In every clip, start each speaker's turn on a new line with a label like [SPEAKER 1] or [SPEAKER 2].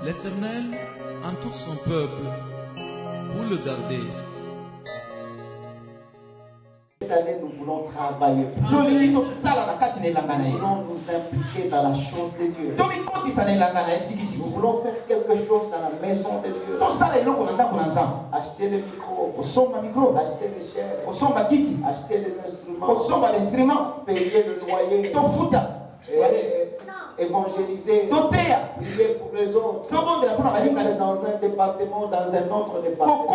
[SPEAKER 1] L'Éternel entoure son peuple pour le garder.
[SPEAKER 2] Cette année, nous voulons travailler. Nous voulons nous impliquer dans la chose de Dieu. Nous voulons faire quelque chose dans la maison de Dieu. Acheter des micros, acheter des chaises, acheter des instruments, payer le loyer, évangéliser, prier pour les autres, être dans un département, dans un autre département.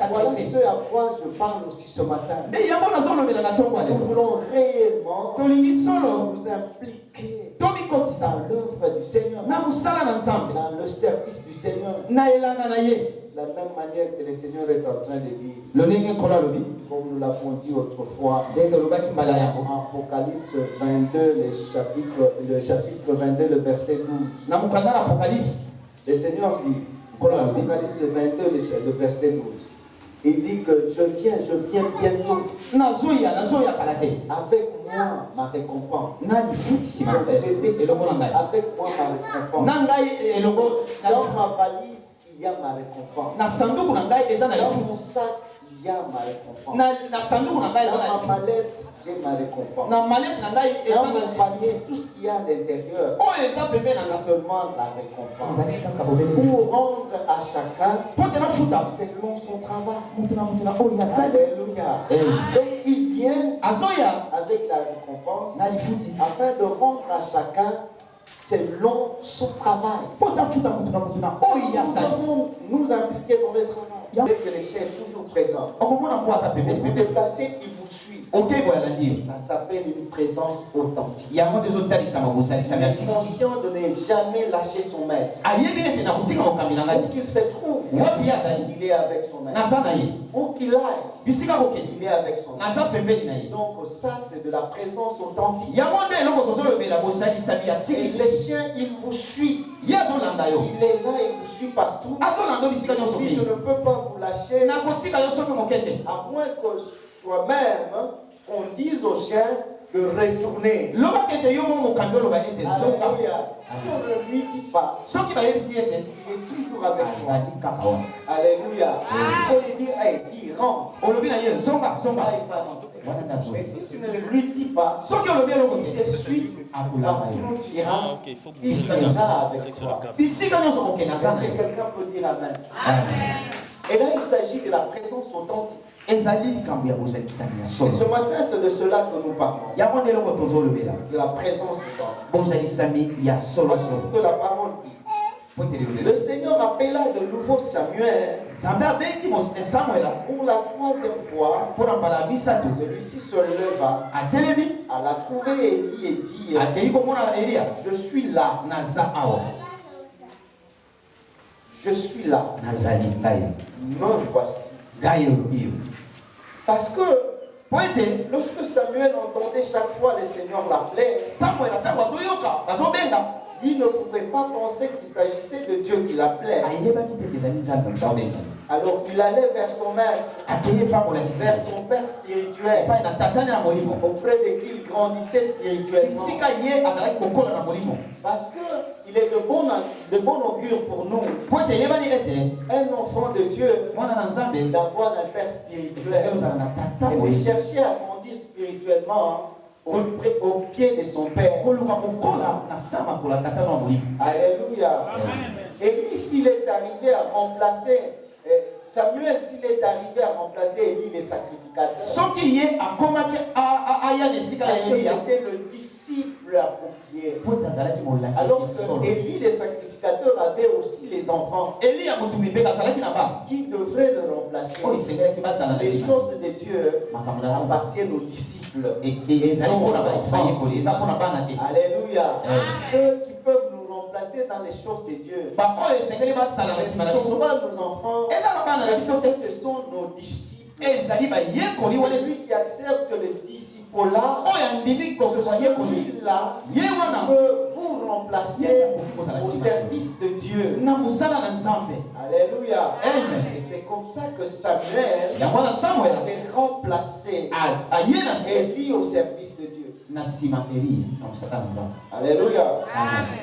[SPEAKER 2] Voilà ce à quoi je parle aussi ce matin. Nous voulons réellement nous impliquer dans l'œuvre du Seigneur, dans le service du Seigneur. C'est la même manière que le Seigneur est en train de dire, comme nous l'avons dit autrefois, en Apocalypse 22, le chapitre 22, le verset 12. Le Seigneur dit, Apocalypse 22, le verset 12. Il dit que je viens bientôt. Avec moi ma récompense. Je descends avec moi ma récompense. Dans ma valise, il y a ma récompense. Dans mon sac, il y a ma récompense. Dans ma mallette, j'ai ma récompense. Dans mon panier, tout ce qu'il y a à l'intérieur, c'est seulement la récompense. Pour rendre à chacun selon son travail. Alléluia. Donc il vient avec la récompense afin de rendre à chacun selon son travail. Nous devons nous impliquer dans le travail. Avec les chaînes toujours présents. Vous déplacez, il vous suit. Ça s'appelle une présence authentique. Conscient de ne jamais lâcher son maître. Où qu'il se trouve, il est avec son maître. Où qu'il aille, il est avec son maître. Donc ça, c'est de la présence authentique. Et ce chien, il vous suit. Il est là, il vous suit partout. Si je ne peux pas vous lâcher, à moins que soi-même, on dise au chien de retourner. Alléluia. Si on ne lui dit pas, il est toujours avec toi. Alléluia. Il faut lui dire, hey, dis, rentre. Il va rentrer. Mais si tu ne lui dis pas, il te suit partout où tu iras, il sera avec toi. Est-ce que quelqu'un peut dire Amen? Amen. Et là, il s'agit de la présence authentique. Et ce matin, c'est de cela que nous parlons. De la présence authentique. Voici ce que la parole dit. Le Seigneur appela de nouveau Samuel pour la troisième fois. Celui-ci se leva, alla trouver Élie et dit, je suis là. Je suis là. Me voici. Parce que lorsque Samuel entendait chaque fois le Seigneur l'appelait, lui ne pouvait pas penser qu'il s'agissait de Dieu qui l'appelait. Alors il allait vers son maître, vers son père spirituel, auprès de qui il grandissait spirituellement. Parce qu'il est de bon augure pour nous, un enfant de Dieu, d'avoir un père spirituel et de chercher à grandir spirituellement au pied de son père. Alléluia. Et s'il est arrivé à remplacer Samuel, s'il est arrivé à remplacer Élie les sacrificateurs, parce que c'était le disciple approprié. Alors que Élie les sacrificateurs avait aussi les enfants qui devraient le remplacer. Les choses de Dieu appartiennent aux disciples et non aux enfants. Alléluia. Ceux qui peuvent nous remplacer dans les choses de Dieu, ce ne sont pas nos enfants, ce sont nos disciples. Celui qui accepte le disciple-là, celui-là peut vous remplacer au service de Dieu. Alléluia. Et c'est comme ça que Samuel avait remplacé Élie au service de Dieu. Alléluia.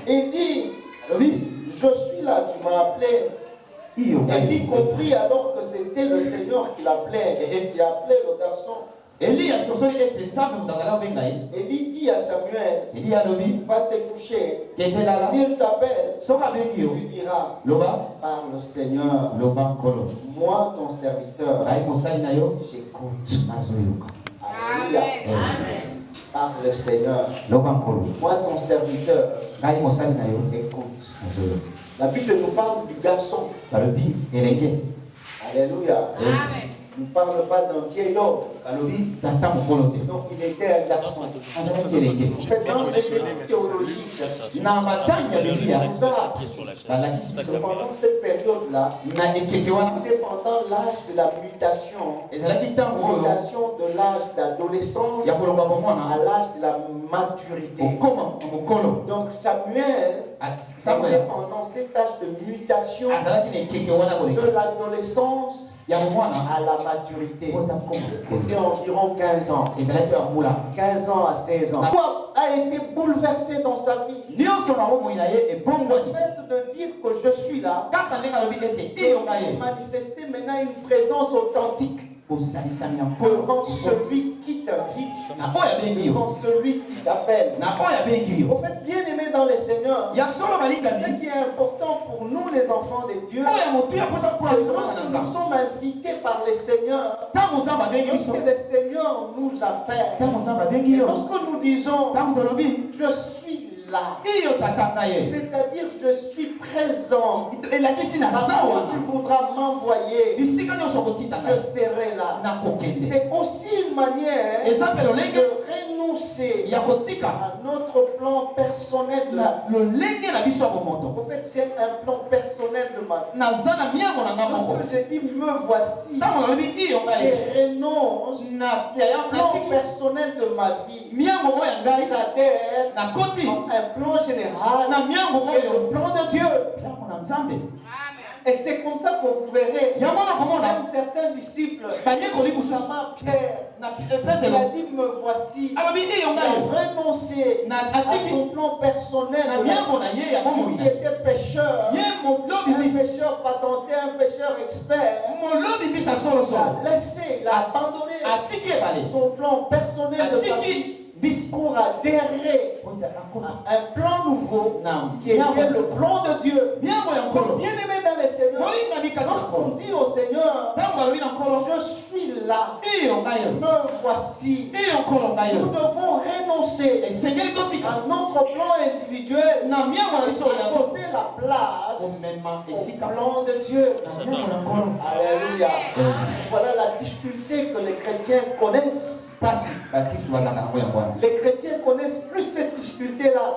[SPEAKER 2] Il dit, Oui. Je suis là, tu m'as appelé. Élie comprit alors que c'était le Seigneur qui l'appelait et qui appelait le garçon. Élie dit à Samuel, va te coucher. S'il t'appelle, tu diras, par le Seigneur, moi ton serviteur, j'écoute. Alléluia. Par le Seigneur, moi ton serviteur, écoute. La Bible nous parle du garçon. Alléluia. Amen. Il ne parle pas d'un vieil homme. Donc il était un garçon. En fait, dans les études théologiques, il nous a appris que pendant cette période-là, c'était pendant l'âge de la mutation de l'âge d'adolescence à l'âge de la maturité. Donc Samuel était pendant cet âge de mutation de l'adolescence à la maturité. C'était environ 15 ans. 15 ans à 16 ans. Quoi a été bouleversé dans sa vie? Le fait de dire que je suis là, manifester maintenant une présence authentique devant celui qui t'invite, devant celui qui t'appelle. Au fait, bien aimé dans les Seigneurs, ce qui est important pour nous les enfants de Dieu, c'est lorsque nous sommes invités par les Seigneurs, lorsque les Seigneurs nous appellent, et lorsque nous disons je suis là, c'est-à-dire je suis présent, partout tu voudras m'envoyer, je serai là. C'est aussi une manière de renoncer à notre plan personnel de la vie. En fait, j'ai un plan personnel de ma vie. Lorsque je dis me voici, je renonce à un plan personnel de ma vie. J'adhère à un plan général qui est le plan de Dieu. Et c'est comme ça que vous verrez, même certains disciples, notamment Pierre, il a dit me voici, il a renoncé à son plan personnel. Il était pécheur, un pécheur patenté, un pécheur expert. Il a laissé, il a abandonné son plan personnel de sa vie pour adhérer à un plan nouveau qui est le plan de Dieu. Bien aimé dans les Seigneurs, lorsqu'on dit au Seigneur, je suis là, me voici, nous devons renoncer à notre plan individuel et accorder la place au plan de Dieu. Alléluia. Voilà la difficulté que les chrétiens connaissent. Les chrétiens connaissent plus cette difficulté-là.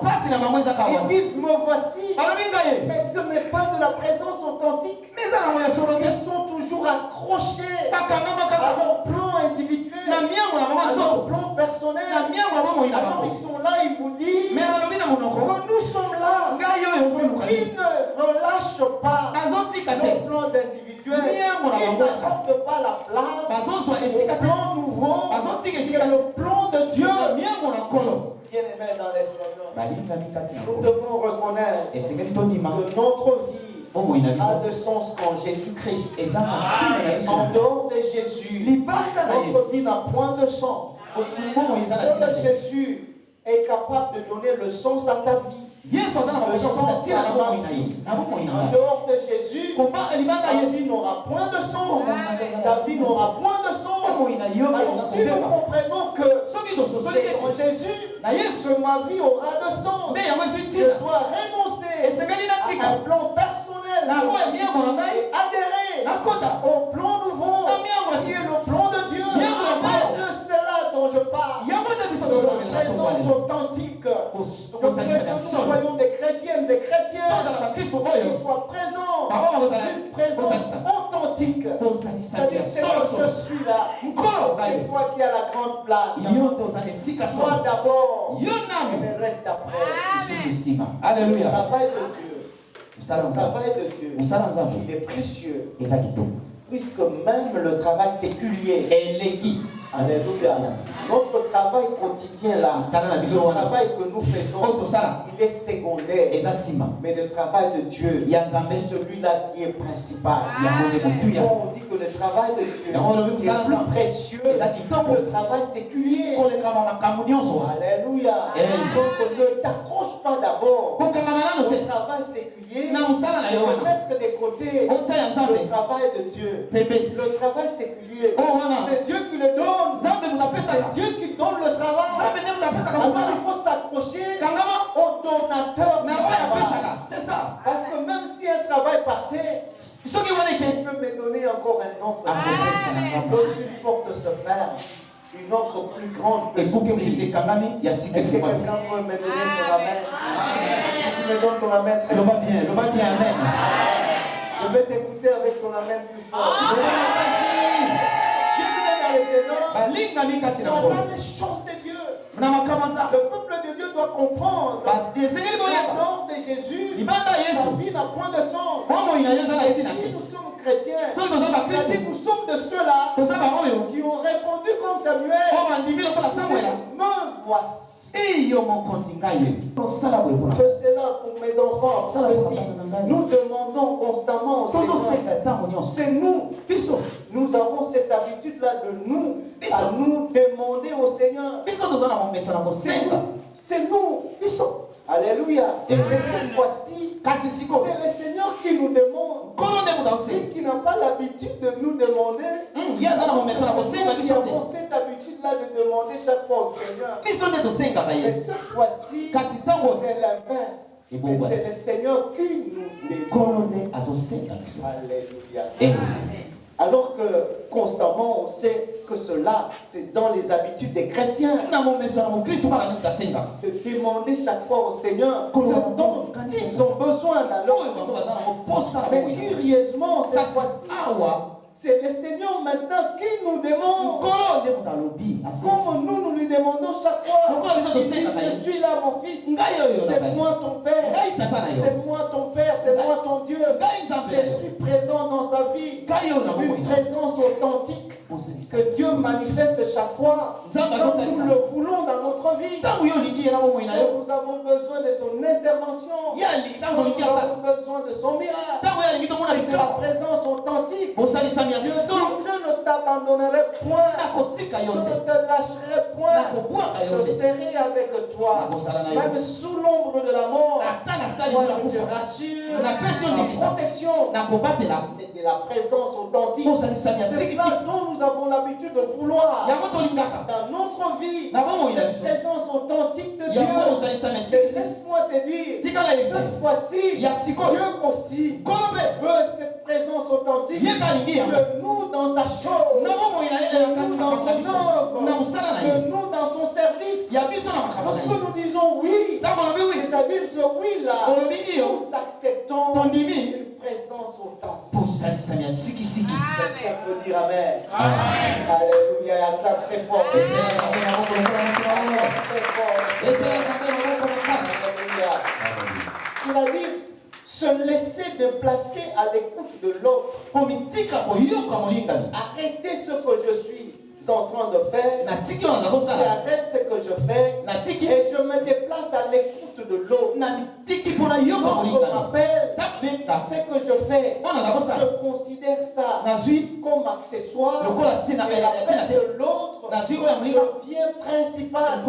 [SPEAKER 2] Ils disent me voici, mais ce n'est pas de la présence authentique. Ils sont toujours accrochés à leur plan individuel, à leur plan personnel. Alors ils sont là, ils vous disent que nous sommes là. Ils ne relâchent pas nos plans individuels. Ils n'accordent pas la place au plan nouveau qui est le plan de Dieu. Bien-aimés dans les Seigneurs, nous devons reconnaître que notre vie a de sens qu'en Jésus-Christ. En dehors de Jésus, notre vie n'a point de sens. Seul Jésus est capable de donner le sens à ta vie. Le sens à ma vie. En dehors de Jésus, ta vie n'aura point de sens. Ta vie n'aura point de sens. Alors si nous comprenons que c'est en Jésus que ma vie aura de sens, je dois renoncer à un plan personnel et adhérer au plan nouveau qui est le plan de Dieu. C'est de cela dont je parle. De la présence authentique. Je veux que nous soyons des chrétiennes et chrétiens qui soient présents. Une présence authentique. C'est-à-dire c'est moi je suis là. C'est toi qui as la grande place. Toi d'abord et le reste après.
[SPEAKER 1] Alléluia.
[SPEAKER 2] Le travail de Dieu, il est précieux. Puisque même le travail séculier Alléluia. Notre travail quotidien là, le travail que nous faisons, il est secondaire. Mais le travail de Dieu, c'est celui-là qui est principal. On dit que le travail de Dieu est plus précieux que le travail séculier. Alléluia. Donc ne t'accroche pas d'abord au travail séculier et mettre de côté le travail de Dieu. Le travail séculier, c'est Dieu qui le donne. C'est Dieu qui donne le travail. Alors il faut s'accrocher au donateur du travail. C'est ça. Parce que même si un travail partait, il peut me donner encore un autre travail. L'autre porte se faire une autre plus grande. Est-ce que quelqu'un peut me donner son amen? Si tu me donnes ton amen, très bien. Amen. Je vais t'écouter avec ton amen plus fort. Dans les choses de Dieu, le peuple de Dieu doit comprendre que l'ordre de Jésus, sa vie n'a point de sens. Et si nous sommes chrétiens, nous sommes de ceux-là qui ont répondu comme Samuel, me voici. Fais cela pour mes enfants. Ceci. Nous demandons constamment au Seigneur. C'est nous. Nous avons cette habitude-là de nous demander au Seigneur. C'est nous. Alléluia. Mais cette fois-ci, c'est le Seigneur qui nous demande. Lui qui n'a pas l'habitude de nous demander. Nous avons cette habitude-là de demander chaque fois au Seigneur. Mais cette fois-ci, c'est l'inverse. Mais c'est le Seigneur qui nous demande. Alléluia. Alors que constamment on sait que cela c'est dans les habitudes des chrétiens de demander chaque fois au Seigneur ce dont ils ont besoin dans leur vie. Mais curieusement cette fois-ci c'est le Seigneur maintenant qui nous demande. Comme nous lui demandons chaque fois. Il dit, je suis là mon fils. C'est moi ton père. C'est moi ton père. C'est moi ton Dieu. Je suis présent dans sa vie. Une présence authentique que Dieu manifeste chaque fois. Comme nous le voulons dans notre vie. Nous avons besoin de son intervention. Nous avons besoin de son miracle. C'est de la présence authentique. Dieu dit, je ne t'abandonnerai point, je ne te lâcherai point, je serai avec toi. Même sous l'ombre de la mort, moi je te rassure, ma protection, c'est de la présence authentique. C'est ça dont nous avons l'habitude de vouloir dans notre vie, cette présence authentique de Dieu. Laisse-moi te dire, cette fois-ci, Dieu aussi veut cette présence authentique de nous dans sa chose, de nous dans son œuvre, de nous dans son service. Lorsque nous disons oui, c'est-à-dire ce oui-là, nous acceptons une présence authentique. Quelqu'un peut dire Amen. Alléluia, il acclame très fort. C'est-à-dire se laisser déplacer à l'écoute de l'autre. Arrêtez ce que je suis en train de faire. J'arrête ce que je fais et je me déplace à l'écoute de l'autre. L'autre m'appelle, ce que je fais, je considère ça comme accessoire et l'appel de l'autre devient principal.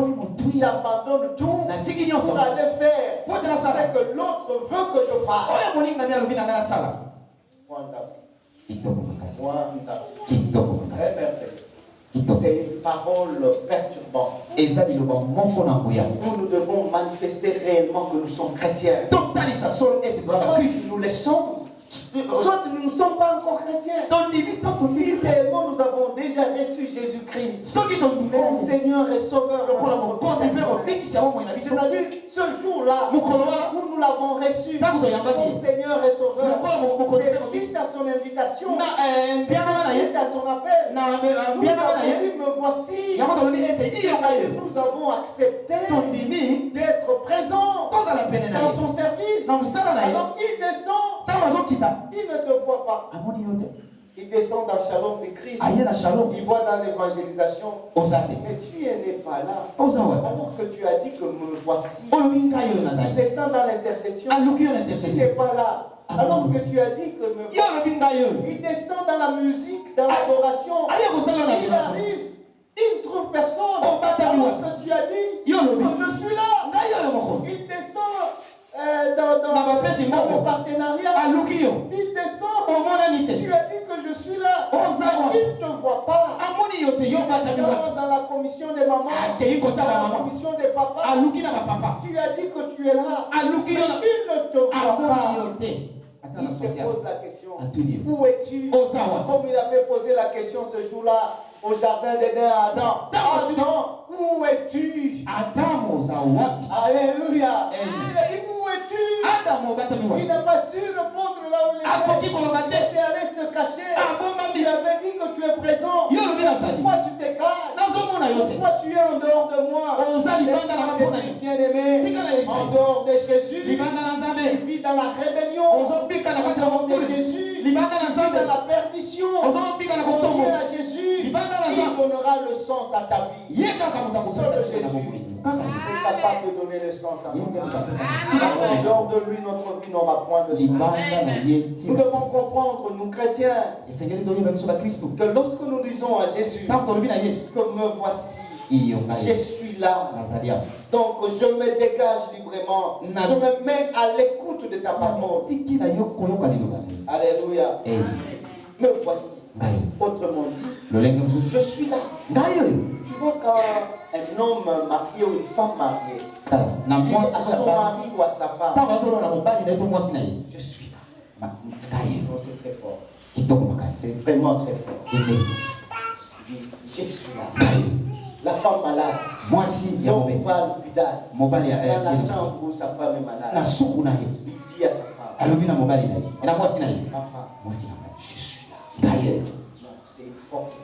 [SPEAKER 2] J'abandonne tout pour aller faire ce que l'autre veut que je fasse. C'est une parole perturbante. Nous devons manifester réellement que nous sommes chrétiens. Soit nous le sommes, soit nous ne sommes pas encore chrétiens. Si tellement nous avons déjà reçu Jésus-Christ, mon Seigneur et Sauveur. C'est-à-dire ce jour-là où nous l'avons reçu, mon Seigneur et Sauveur, c'est suite à son invitation, c'est suite à son appel. Nous avons dit, me voici. Nous avons accepté d'être présents dans son service. Alors il descend. Il ne te voit pas. Il descend dans Shalom de Christ. Il voit dans l'évangélisation. Mais tu n'es pas là. Alors que tu as dit que me voici. Il descend dans l'intercession. Tu n'es pas là. Alors que tu as dit que me voici. Il descend dans la musique, dans l'adoration. Il arrive. Il ne trouve personne. Alors que tu as dit que je suis là. Il descend dans le partenariat. Il descend. Tu as dit que je suis là. Il ne te voit pas. Il descend dans la commission des mamans. Dans la commission des papas. Tu as dit que tu es là. Mais il ne te voit pas. Il se pose la question. Où es-tu? Comme il avait posé la question ce jour-là au jardin d'Éden à Adam. Adam, où es-tu? Alléluia. Il a dit, où es-tu? Il n'a pas su répondre là où il était. Il était allé se cacher. Il avait dit que tu es présent. Pourquoi tu te caches? Pourquoi tu es en dehors de moi? Bien-aimé, en dehors de Jésus, tu vis dans la rébellion. En dehors de Jésus, tu vis dans la perdition. Reviens à Jésus, il donnera le sens à ta vie. Seul Jésus est capable de donner le sens à notre vie. En dehors de lui, notre vie n'aura point de sens. Nous devons comprendre, nous chrétiens, que lorsque nous disons à Jésus que me voici, je suis là. Donc je me dégage librement. Je me mets à l'écoute de ta parole. Alléluia. Me voici. Autrement dit, je suis là. Tu vois, quand un homme marié ou une femme mariée dit à son mari ou à sa femme, je suis là. Oh, c'est très fort. C'est vraiment très fort. Il dit, je suis là. La femme malade, l'homme va à l'hôpital, dans la chambre où sa femme est malade, il dit à sa femme, ma femme, je suis là. C'est une forte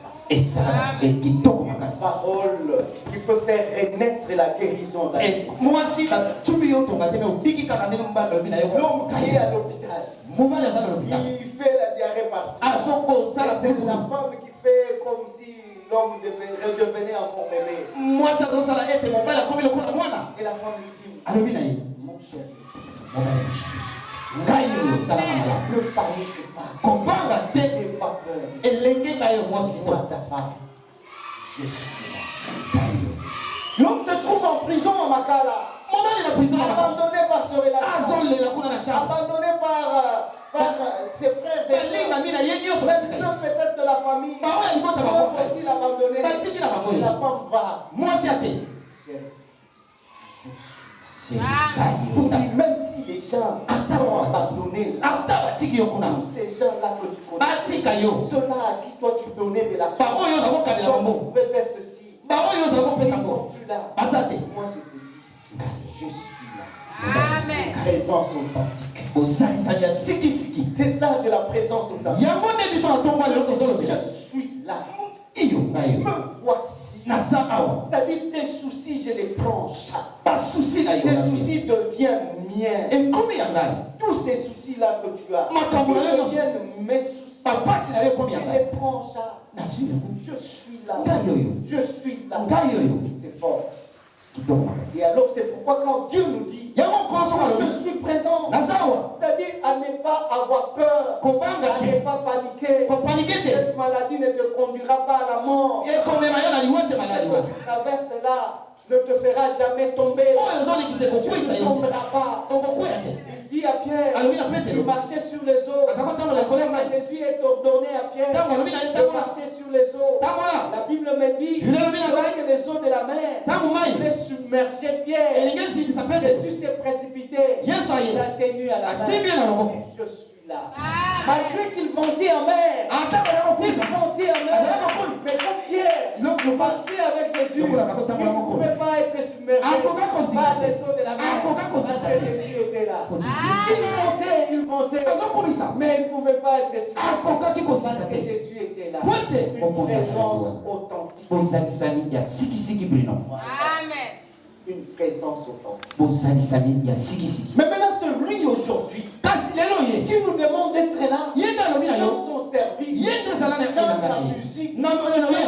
[SPEAKER 2] parole qui peut faire renaître la guérison. L'homme qui est à l'hôpital, il fait la diarrhée partout. C'est la femme qui fait comme si l'homme redevenait encore bébé. Et la femme lui dit, mon chéri, ne panique pas. N'aie pas peur. Moi, ta femme, je suis là. L'homme se trouve en prison à Makala. Abandonné par ce relation. Abandonné par ses frères et sœurs. Même ceux peut-être de la famille. Peuvent aussi l'abandonner. La femme va. Pour dire, même si les gens t'ont abandonné, ces gens-là que tu connais, ceux-là à qui toi tu donnais de la part, toi tu pouvais faire ceci, ils ne sont plus là. Moi je te dis, je suis là. Amen. Présence authentique. C'est ça de la présence authentique. Je suis là. Me voici. C'est-à-dire tes soucis, je les prends chaque. Tes soucis deviennent miens. Tous ces soucis-là que tu as, ils deviennent mes soucis. Je les prends chaque. Je suis là. Je suis là. C'est fort. Et alors c'est pourquoi quand Dieu nous dit je suis présent, c'est-à-dire à ne pas avoir peur, à ne pas paniquer. Cette maladie ne te conduira pas à la mort. Ce que tu traverses là ne te fera jamais tomber. Tu ne tomberas pas. Il dit à Pierre, il marchait sur les eaux. Jésus est ordonné à Pierre de marcher sur les eaux. La Bible me dit que les eaux de la mer voulaient submerger Pierre. Jésus s'est précipité. Il a tenu à la mer. Je suis là. Malgré qu'il ventait en mer, mais comme Pierre marchait avec Jésus, il ne pouvait pas être submergé par les eaux de la mer parce que Jésus était là. Il ventait, mais il ne pouvait pas être submergé parce que Jésus était là. Une présence authentique. Amen. Une présence authentique. Mais maintenant, celui aujourd'hui qui nous demande d'être là dans son service, la musique, dans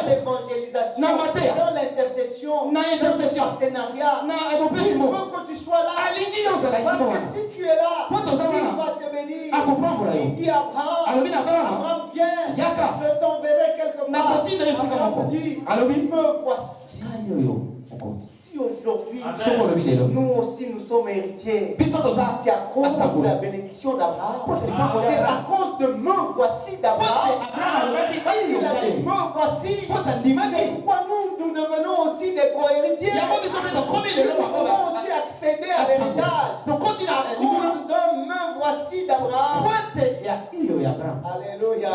[SPEAKER 2] l'évangélisation, dans l'intercession, dans le partenariat. Il faut que tu sois là. Parce que si tu es là, il va te bénir. Il dit à Abraham, viens, je t'enverrai quelque part. Abraham dit, me voici. Si aujourd'hui, nous aussi nous sommes héritiers, c'est à cause de la bénédiction d'Abraham. C'est à cause de me voici d'Abraham. Il a dit me voici. C'est pourquoi nous devenons aussi des co-héritiers. Nous pouvons aussi accéder à l'héritage à cause de me voici d'Abraham. Alléluia.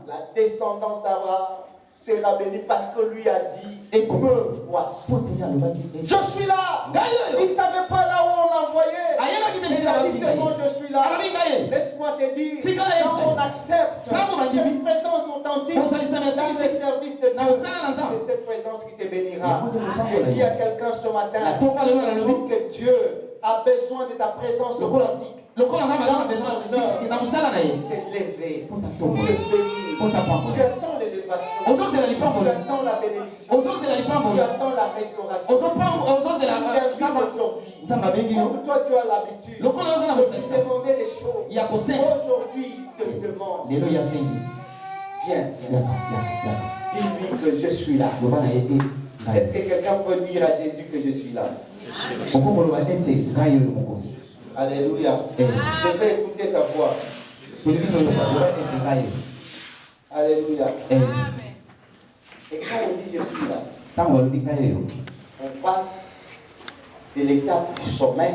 [SPEAKER 2] La descendance d'Abraham sera bénie parce que lui a dit me voici. Je suis là. Il ne savait pas là où on l'envoyait. Il a dit seulement je suis là. Laisse-moi te dire, quand on accepte cette présence authentique dans le service de Dieu, c'est cette présence qui te bénira. Je dis à quelqu'un ce matin que Dieu a besoin de ta présence authentique. T'élever, pour te bénir. Tu attends l'élévation. Tu attends la bénédiction. Tu attends la restauration. Aujourd'hui, comme toi tu as l'habitude de demander des choses, aujourd'hui il te demande. Viens. Dis-lui que je suis là. Est-ce que quelqu'un peut dire à Jésus que je suis là? Alléluia. Je vais écouter ta voix. Alléluia. Et quand on dit je suis là, on passe de l'étape du sommeil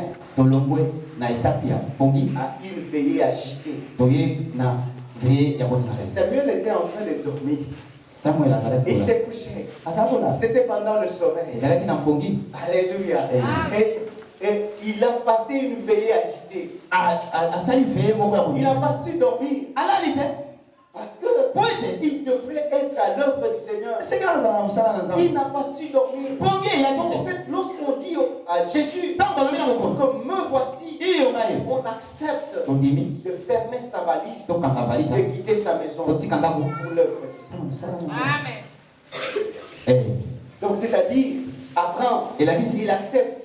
[SPEAKER 2] à une veillée agitée. Samuel était en train de dormir. Il s'est couché. C'était pendant le sommeil. Alléluia. Et il a passé une veillée agitée. Il n'a pas su dormir. Parce qu'il devrait être à l'œuvre du Seigneur. Il n'a pas su dormir. En fait, lorsqu'on dit à Jésus que me voici, on accepte de fermer sa valise, de quitter sa maison pour l'œuvre du Seigneur. Amen. Donc c'est-à-dire, Abraham, il accepte.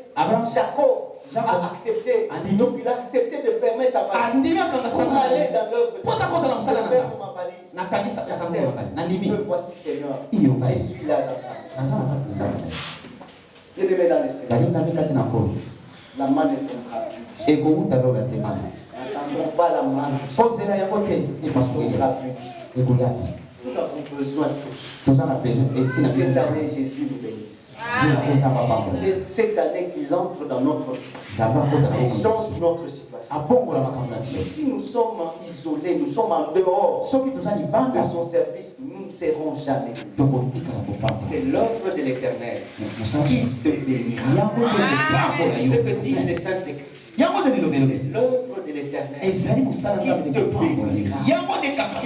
[SPEAKER 2] Jacob a accepté. Donc il a accepté de fermer sa valise pour aller dans l'œuvre de Dieu. Je ferme ma valise. J'accepte. Me voici Seigneur. Je suis là. Bien-aimé dans le Seigneur. La main ne tombera plus. N'attendons pas la main. Ne tombera plus. Nous avons besoin tous. Cette année, Jésus nous bénisse. Et cette année qu'il entre dans notre vie et change notre situation. Mais si nous sommes isolés, nous sommes en dehors de son service, nous ne serons jamais. C'est l'œuvre de l'Éternel qui te bénira. C'est ce que disent les saintes Écritures. C'est l'œuvre de l'Éternel qui te bénira. Tu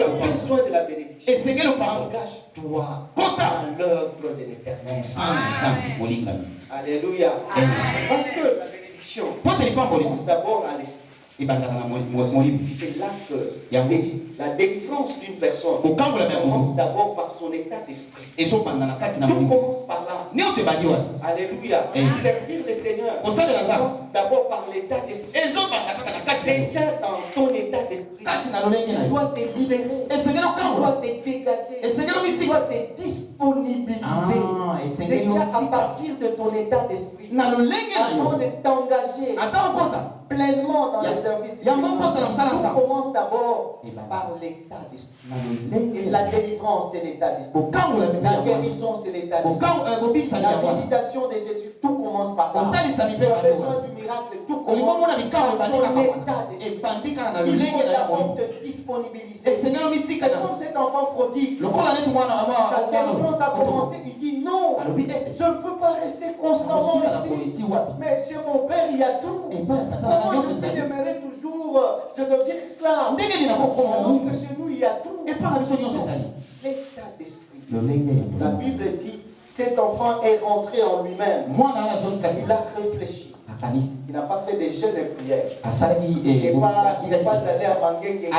[SPEAKER 2] as besoin de la bénédiction. Engage-toi dans l'œuvre de l'Éternel. Alléluia. Parce que la bénédiction commence d'abord à l'esprit. C'est là que la délivrance d'une personne commence d'abord par son état d'esprit. Tout commence par là. Alléluia. Servir le Seigneur commence d'abord par l'état d'esprit. Déjà dans ton état d'esprit, tu dois te libérer, tu dois te dégager, tu dois te disponibiliser. Déjà à partir de ton état d'esprit, avant de t'engager pleinement dans le service du Seigneur. Tout commence d'abord par l'état d'esprit. Et la délivrance, c'est l'état d'esprit. La guérison, c'est l'état d'esprit. La visitation de Jésus, tout commence par là. Tu as besoin du miracle, tout commence par ton état d'esprit. Il faut d'abord te disponibiliser. C'est comme cet enfant prodigue. Sa délivrance a commencé, il dit non, je ne peux pas rester constamment ici. Mais chez mon père, il y a tout. Comment je peux demeurer toujours, je deviens esclave. Alors que chez nous, il y a tout. L'état d'esprit. La Bible dit, cet enfant est rentré en lui-même. Il a réfléchi. Il n'a pas fait des jeûnes et prières. Il n'est pas allé à Mangenge,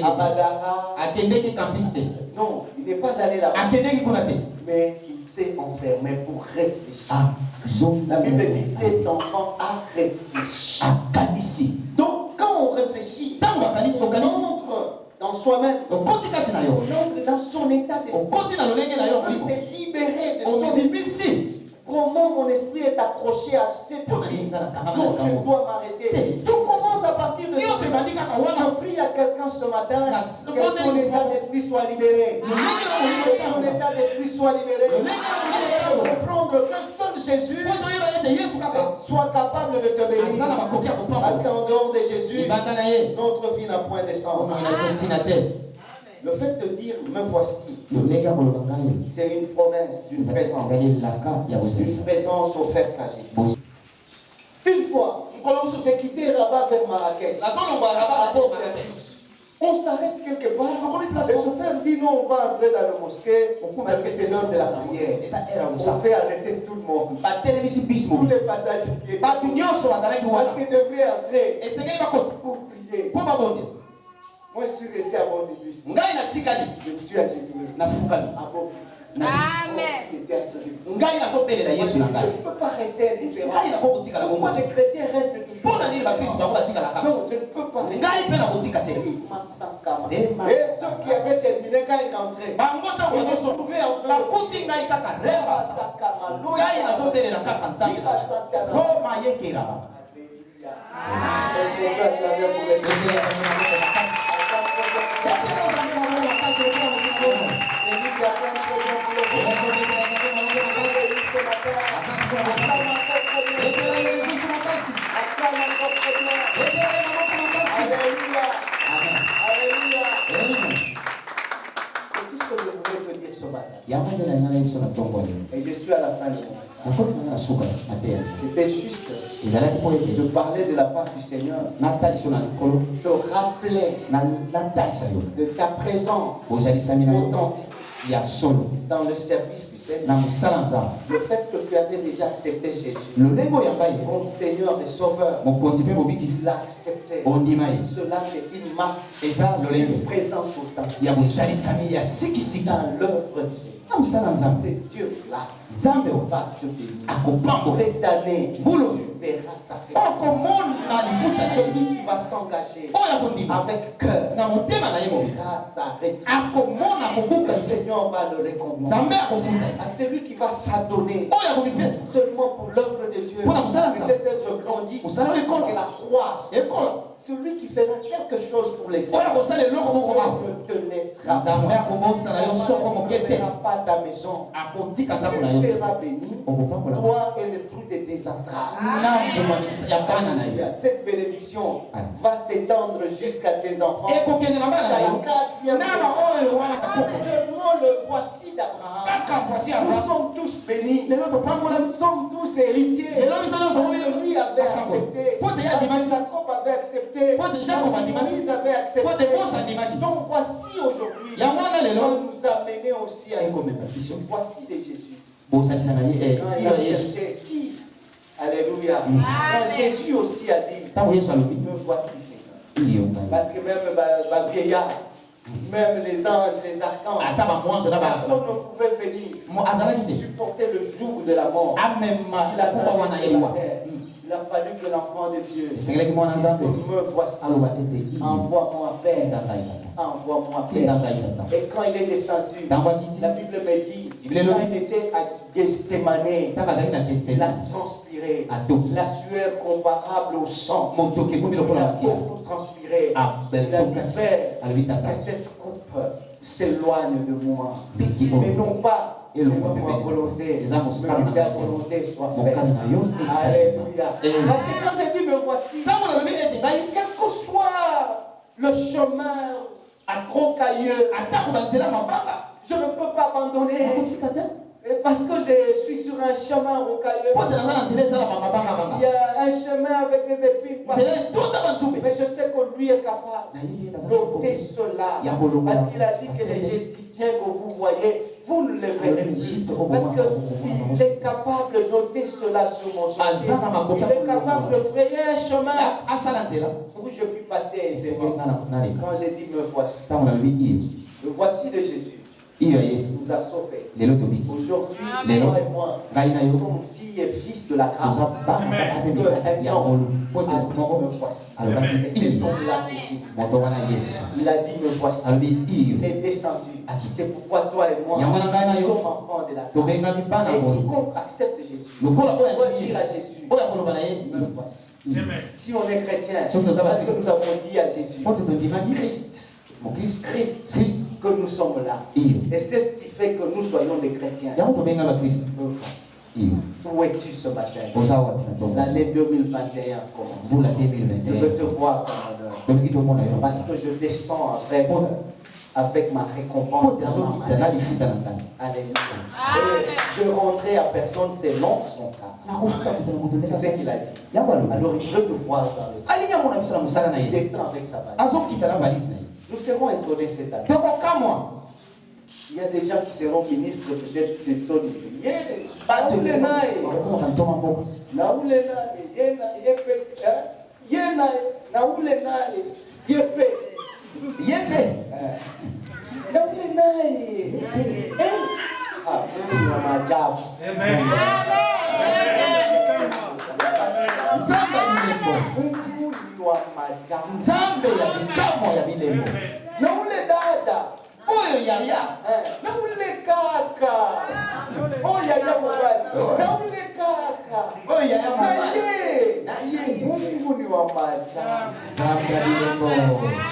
[SPEAKER 2] à Badara. Non, il n'est pas allé là-bas. Mais il s'est enfermé pour réfléchir. La Bible dit cet enfant a réfléchi. Donc quand on réfléchit, on entre dans soi-même, on entre dans son état d'esprit. On s'est libéré de son esprit. Comment mon esprit est accroché à cette vie? Non, je dois m'arrêter. Tout commence à partir de ce matin. Je prie à quelqu'un ce matin que son état d'esprit soit libéré. Que son état d'esprit soit libéré. Comprendre que seul Jésus soit capable de te bénir. Parce qu'en dehors de Jésus, notre vie n'a point de sens. Le fait de dire me voici, c'est une promesse d'une présence. Une présence offerte à Jésus. Une fois, j'ai quitté Rabat vers Marrakech. On s'arrête quelque part. Le chauffeur dit non, on va entrer dans le mosquée parce que c'est l'heure de la prière. On fait arrêter tout le monde. Tous les passagers parce qu'ils devraient entrer pour prier. Moi, je suis resté à bord du bus. Je me suis agenouillé. À bord du bus. Amen. On ne peut pas rester indifférent. Pourquoi les chrétiens restent toujours? Non, je ne peux pas rester. Et ceux qui avaient terminé quand ils rentraient, ils se retrouvaient en train de Est-ce qu'on peut acclamer pour les c'est lui qui a fait un projet pour le Alléluia. Alléluia. C'est tout ce que je voulais te dire ce matin. Et je suis à la fin de mon message. C'était juste de parler de la part du Seigneur, de rappeler de ta présence authentique dans le service du Seigneur. Le fait que tu avais déjà accepté Jésus comme Seigneur et Sauveur, il l'a accepté. Cela, c'est une marque, une présence authentique dans l'œuvre du Seigneur. C'est Dieu-là qui va te bénir. Cette année, tu verras sa réponse. Celui qui va s'engager avec cœur verra sa retraite. Le Seigneur va le récompenser. À celui qui va s'adonner seulement pour l'œuvre de Dieu, que cette œuvre grandisse, que la croisse. Celui qui fera quelque chose pour les Seigneurs ne te laissera pas. Tu ne verras pas ta maison. Tu seras béni, toi et le fruit de tes entrailles. Cette bénédiction va s'étendre jusqu'à tes enfants. Seulement le voici d'Abraham. Nous sommes tous bénis. Nous sommes tous héritiers. Parce que lui avait accepté. Parce que Jacob avait accepté. Parce que Moïse avait accepté. Donc voici aujourd'hui. Il va nous amener aussi à nous. Voici de Jésus. Quand il a cherché qui? Alléluia. Quand Jésus aussi a dit, me voici Seigneur. Parce que même les vieillards, même les anges, les archanges, personne ne pouvait venir supporter le joug de la mort. Il a traversé la terre. Il a fallu que l'enfant de Dieu dise, me voici, envoie-moi Père, envoie-moi Père. Et quand il est descendu, la Bible me dit, quand il était à Gethsemane, il a transpiré, la sueur comparable au sang, il a beaucoup transpiré. Il a dit, Père, que cette coupe s'éloigne de moi, mais non pas selon ma volonté, mais que ta volonté soit faite. Alléluia. Parce que quand je dis me voici, quel que soit le chemin à rocailleux, je ne peux pas abandonner. Et parce que je suis sur un chemin rocailleux, il y a un chemin avec des épines partout, mais je sais que lui est capable d'ôter cela. Parce qu'il a dit que les Égyptiens que vous voyez, vous ne le verrez plus. Parce qu'il est capable de noter cela sur mon chantier. Il est capable de frayer un chemin où je puis passer aisément. Quand j'ai dit me voici, le voici de Jésus. Il nous a sauvés. Aujourd'hui, toi et moi, nous sommes filles et fils de la grâce. Parce qu'un homme a dit me voici. Et cet homme-là, c'est Jésus. Il a dit me voici. Il est descendu. C'est pourquoi toi et moi, nous sommes enfants de la grâce. Et quiconque accepte Jésus, doit dire à Jésus, me voici. Si on est chrétien, parce que nous avons dit à Jésus, Christ, que nous sommes là. Et c'est ce qui fait que nous soyons des chrétiens. Me voici. Où es-tu ce matin? L'année 2021 commence. Je veux te voir comme un homme. Parce que je descends avec ma récompense dans ma main. Alléluia. Et je rentrais à personne selon son cas. C'est ce qu'il a dit. Alors il veut te voir dans le temps. Il descend avec sa valise. Nous serons étonnés cette année. Il y a des gens qui seront ministres peut-être de Tony. Oyo yaya, na ule kaka. Oyo yaya mobali, na ule kaka. Oyo yaya mobali, na ye. Mungu ni wa maja.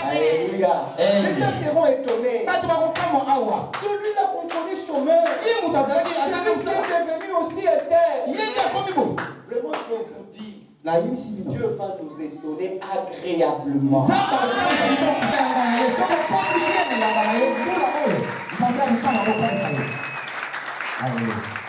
[SPEAKER 2] Alléluia. Les gens seront étonnés. Celui-là qu'on connaît chômeur, celui qui est devenu aussi éternel. Vraiment, je vous dis, Dieu va nous étonner agréablement. Hallelujah.